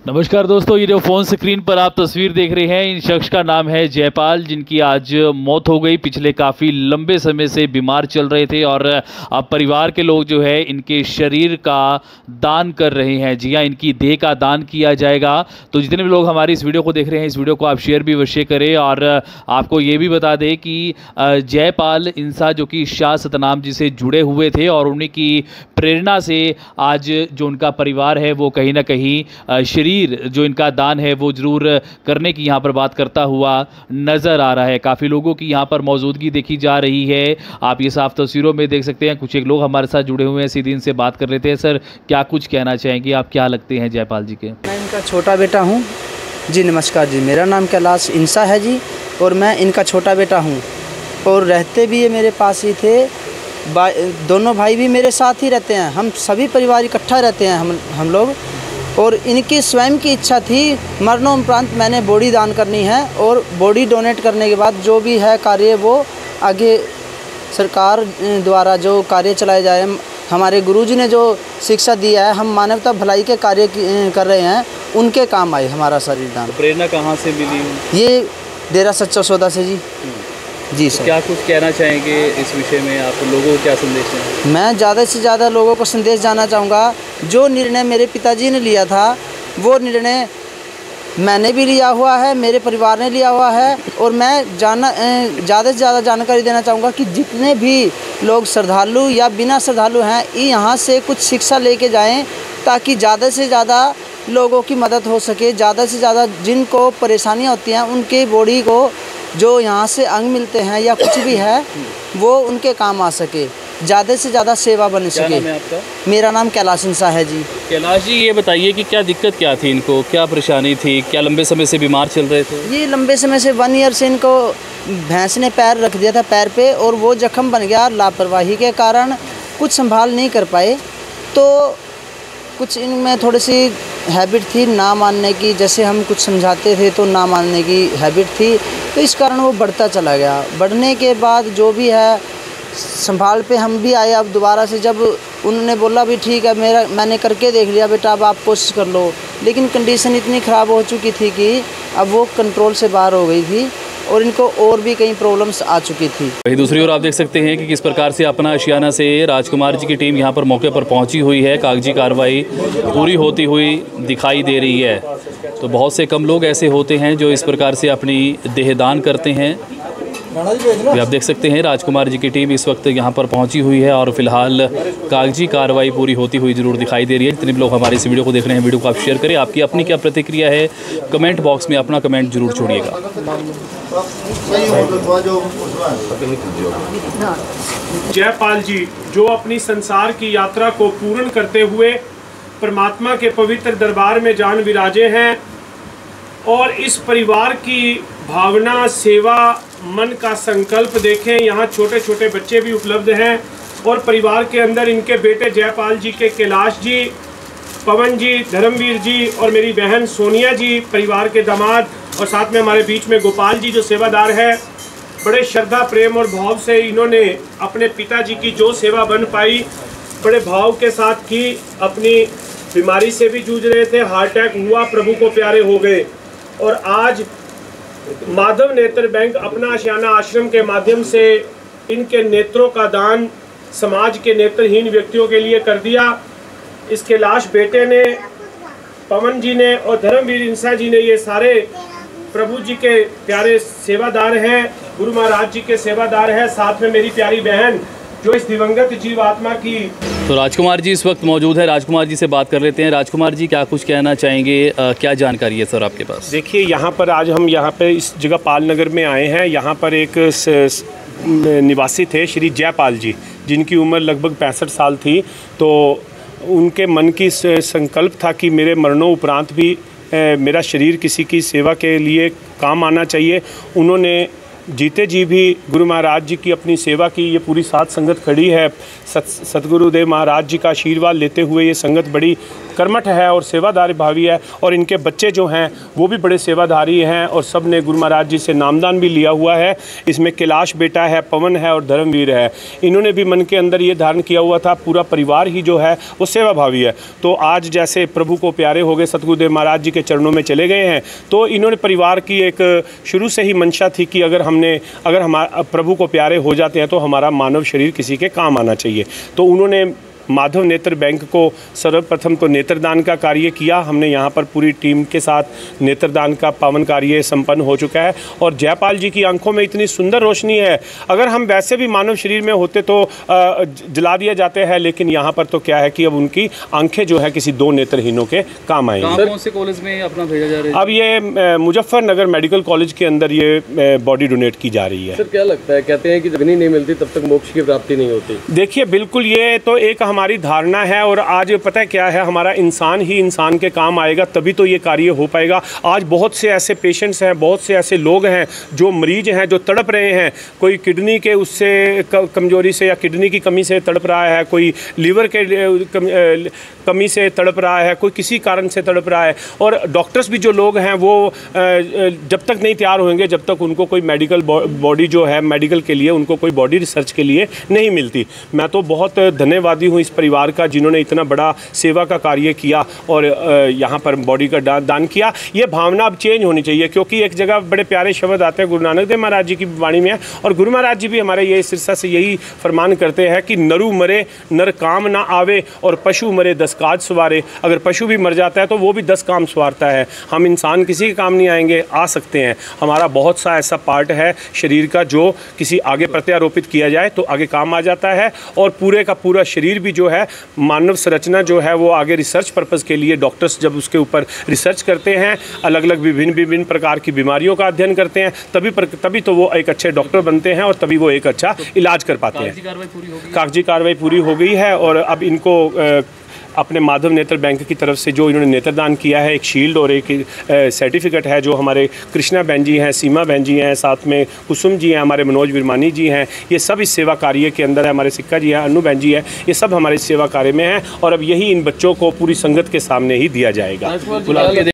नमस्कार दोस्तों, ये जो फोन स्क्रीन पर आप तस्वीर देख रहे हैं, इन शख्स का नाम है जयपाल, जिनकी आज मौत हो गई। पिछले काफ़ी लंबे समय से बीमार चल रहे थे और अब परिवार के लोग जो है इनके शरीर का दान कर रहे हैं। जी हाँ, इनकी देह का दान किया जाएगा। तो जितने भी लोग हमारी इस वीडियो को देख रहे हैं, इस वीडियो को आप शेयर भी अवश्य करें। और आपको ये भी बता दें कि जयपाल इंसा जो कि शाह सतनाम जी से जुड़े हुए थे और उन्हीं की प्रेरणा से आज जो उनका परिवार है वो कहीं ना कहीं शरीर जो इनका दान है वो जरूर करने की यहाँ पर बात करता हुआ नज़र आ रहा है। काफ़ी लोगों की यहाँ पर मौजूदगी देखी जा रही है। आप ये साफ तस्वीरों में देख सकते हैं। कुछ एक लोग हमारे साथ जुड़े हुए हैं, सीधे इनसे बात कर लेते हैं। सर, क्या कुछ कहना चाहेंगे, आप क्या लगते हैं जयपाल जी के? मैं इनका छोटा बेटा हूँ जी। नमस्कार जी, मेरा नाम कैलाश इंसा है जी और मैं इनका छोटा बेटा हूँ और रहते भी ये मेरे पास ही थे। दोनों भाई भी मेरे साथ ही रहते हैं। हम सभी परिवार इकट्ठा रहते हैं हम लोग। और इनकी स्वयं की इच्छा थी, मरणोपरांत मैंने बॉडी दान करनी है और बॉडी डोनेट करने के बाद जो भी है कार्य वो आगे सरकार द्वारा जो कार्य चलाए जाए। हमारे गुरुजी ने जो शिक्षा दिया है, हम मानवता भलाई के कार्य कर रहे हैं, उनके काम आए हमारा शरीर दान। तो प्रेरणा कहाँ से मिली? ये डेरा सच्चा सौदा से जी। जी सर। क्या कुछ कहना चाहेंगे इस विषय में, आप लोगों को क्या संदेश हैं? मैं ज़्यादा से ज़्यादा लोगों को संदेश जाना चाहूँगा, जो निर्णय मेरे पिताजी ने लिया था वो निर्णय मैंने भी लिया हुआ है, मेरे परिवार ने लिया हुआ है। और मैं ज़्यादा से ज़्यादा जानकारी देना चाहूँगा कि जितने भी लोग श्रद्धालु या बिना श्रद्धालु हैं, यहाँ से कुछ शिक्षा लेके जाएं ताकि ज़्यादा से ज़्यादा लोगों की मदद हो सके। ज़्यादा से ज़्यादा जिनको परेशानियाँ होती हैं उनके बॉडी को जो यहाँ से अंग मिलते हैं या कुछ भी है वो उनके काम आ सके, ज़्यादा से ज़्यादा सेवा बन सके। क्या नाम है आपका? मेरा नाम कैलाश इंसा है जी। कैलाश जी, ये बताइए कि क्या दिक्कत क्या थी इनको, क्या परेशानी थी, क्या लंबे समय से बीमार चल रहे थे? ये लंबे समय से 1 ईयर से इनको भैंस ने पैर रख दिया था पैर पे और वो जख्म बन गया। लापरवाही के कारण कुछ संभाल नहीं कर पाए, तो कुछ इनमें थोड़ी सी हैबिट थी ना मानने की। जैसे हम कुछ समझाते थे तो ना मानने की हैबिट थी, तो इस कारण वो बढ़ता चला गया। बढ़ने के बाद जो भी है संभाल पे हम भी आए। अब दोबारा से जब उन्होंने बोला भी ठीक है, मैंने करके देख लिया बेटा, अब आप कोशिश कर लो, लेकिन कंडीशन इतनी ख़राब हो चुकी थी कि अब वो कंट्रोल से बाहर हो गई थी और इनको और भी कई प्रॉब्लम्स आ चुकी थी। वही दूसरी ओर आप देख सकते हैं कि किस प्रकार से अपना आशियाना से राजकुमार जी की टीम यहाँ पर मौके पर पहुँची हुई है। कागजी कार्रवाई पूरी होती हुई दिखाई दे रही है। तो बहुत से कम लोग ऐसे होते हैं जो इस प्रकार से अपनी देहदान करते हैं। आप देख सकते हैं राजकुमार जी की टीम इस वक्त यहाँ पर पहुँची हुई है और फिलहाल कागजी कार्रवाई पूरी होती हुई ज़रूर दिखाई दे रही है। जितने भी लोग हमारे इस वीडियो को देख रहे हैं, वीडियो को आप शेयर करें। आपकी अपनी क्या प्रतिक्रिया है, कमेंट बॉक्स में अपना कमेंट जरूर छोड़िएगा। जयपाल जी जो अपनी संसार की यात्रा को पूर्ण करते हुए परमात्मा के पवित्र दरबार में जान विराजे हैं और इस परिवार की भावना, सेवा, मन का संकल्प देखें। यहाँ छोटे छोटे बच्चे भी उपलब्ध हैं और परिवार के अंदर इनके बेटे जयपाल जी के कैलाश जी, पवन जी, धर्मवीर जी और मेरी बहन सोनिया जी परिवार के दामाद, और साथ में हमारे बीच में गोपाल जी जो सेवादार है। बड़े श्रद्धा, प्रेम और भाव से इन्होंने अपने पिताजी की जो सेवा बन पाई बड़े भाव के साथ की। अपनी बीमारी से भी जूझ रहे थे, हार्ट अटैक हुआ, प्रभु को प्यारे हो गए और आज माधव नेत्र बैंक अपना आशियाना आश्रम के माध्यम से इनके नेत्रों का दान समाज के नेत्रहीन व्यक्तियों के लिए कर दिया। इस कैलाश बेटे ने, पवन जी ने और धर्मवीर इंसा जी ने, ये सारे प्रभु जी के प्यारे सेवादार हैं, गुरु महाराज जी के सेवादार हैं। साथ में मेरी प्यारी बहन जो इस दिवंगत जीव आत्मा की। तो राजकुमार जी इस वक्त मौजूद है, राजकुमार जी से बात कर लेते हैं। राजकुमार जी, क्या कुछ कहना चाहेंगे, क्या जानकारी है सर आपके पास? देखिए, यहाँ पर आज हम यहाँ पे इस जगह पाल नगर में आए हैं। यहाँ पर एक निवासी थे श्री जयपाल जी, जिनकी उम्र लगभग 65 साल थी। तो उनके मन की संकल्प था कि मेरे मरणोपरांत भी मेरा शरीर किसी की सेवा के लिए काम आना चाहिए। उन्होंने जीते जी भी गुरु महाराज जी की अपनी सेवा की ये पूरी साध संगत खड़ी है। सतगुरुदेव महाराज जी का आशीर्वाद लेते हुए ये संगत बड़ी कर्मठ है और सेवादारी भावी है, और इनके बच्चे जो हैं वो भी बड़े सेवाधारी हैं, और सब ने गुरु महाराज जी से नामदान भी लिया हुआ है। इसमें कैलाश बेटा है, पवन है और धर्मवीर है। इन्होंने भी मन के अंदर ये धारण किया हुआ था, पूरा परिवार ही जो है वो सेवाभावी है। तो आज जैसे प्रभु को प्यारे हो गए, सतगुरुदेव महाराज जी के चरणों में चले गए हैं, तो इन्होंने परिवार की एक शुरू से ही मंशा थी कि अगर हम प्रभु को प्यारे हो जाते हैं तो हमारा मानव शरीर किसी के काम आना चाहिए। तो उन्होंने माधव नेत्र बैंक को सर्वप्रथम तो नेत्रदान का कार्य किया। हमने यहाँ पर पूरी टीम के साथ नेत्रदान का पावन कार्य संपन्न हो चुका है, और जयपाल जी की आंखों में इतनी सुंदर रोशनी है, अगर हम वैसे भी मानव शरीर में होते तो जला दिया जाते हैं, लेकिन यहाँ पर तो क्या है कि अब उनकी आंखें जो है किसी 2 नेत्रहीनों के काम आएंगी। कौन से कॉलेज में अपना भेजा जा रहा है? अब ये मुजफ्फरनगर मेडिकल कॉलेज के अंदर ये बॉडी डोनेट की जा रही है। सर क्या लगता है, कहते हैं कि जब नहीं मिलती तब तक मोक्ष की प्राप्ति नहीं होती? देखिए बिल्कुल, ये तो एक हमारी धारणा है, और आज पता है क्या है, हमारा इंसान ही इंसान के काम आएगा तभी तो ये कार्य हो पाएगा। आज बहुत से ऐसे पेशेंट्स हैं, बहुत से ऐसे लोग हैं जो मरीज हैं, जो तड़प रहे हैं। कोई किडनी के उससे कमजोरी से या किडनी की कमी से तड़प रहा है, कोई लीवर के कमी से तड़प रहा है, कोई किसी कारण से तड़प रहा है। और डॉक्टर्स भी जो लोग हैं वो जब तक नहीं तैयार होंगे, जब तक उनको कोई मेडिकल बॉडी जो है मेडिकल के लिए उनको कोई बॉडी रिसर्च के लिए नहीं मिलती। मैं तो बहुत धन्यवादी हूँ इस परिवार का, जिन्होंने इतना बड़ा सेवा का कार्य किया और यहाँ पर बॉडी का दान किया। ये भावना अब चेंज होनी चाहिए, क्योंकि एक जगह बड़े प्यारे शब्द आते हैं गुरु नानक देव महाराज जी की वाणी में, और गुरु महाराज जी भी हमारे ये सिरसा से यही फरमान करते हैं कि नरु मरे नर काम ना आवे, और पशु मरे 10 काज सवारे। अगर पशु भी मर जाता है तो वो भी 10 काम सवारता है। हम इंसान किसी के काम नहीं आएंगे, आ सकते हैं। हमारा बहुत सा ऐसा पार्ट है शरीर का जो किसी आगे प्रत्यारोपित किया जाए तो आगे काम आ जाता है, और पूरे का पूरा शरीर भी जो है मानव संरचना जो है वो आगे रिसर्च पर्पस के लिए डॉक्टर्स जब उसके ऊपर रिसर्च करते हैं, अलग अलग विभिन्न प्रकार की बीमारियों का अध्ययन करते हैं, तभी तो वो एक अच्छे डॉक्टर बनते हैं, और तभी वो एक अच्छा इलाज कर पाते हैं। कागजी कार्रवाई पूरी हो गई है, और अब इनको अपने माधव नेत्र बैंक की तरफ से जो इन्होंने नेत्रदान किया है, एक शील्ड और एक सर्टिफिकेट है, जो हमारे कृष्णा बहन जी हैं, सीमा बहन जी हैं, साथ में कुसुम जी हैं, हमारे मनोज विरमानी जी हैं, ये सब इस सेवा कार्य के अंदर है। हमारे सिक्का जी हैं, अनु बहन जी हैं, ये सब हमारे सेवा कार्य में हैं, और अब यही इन बच्चों को पूरी संगत के सामने ही दिया जाएगा।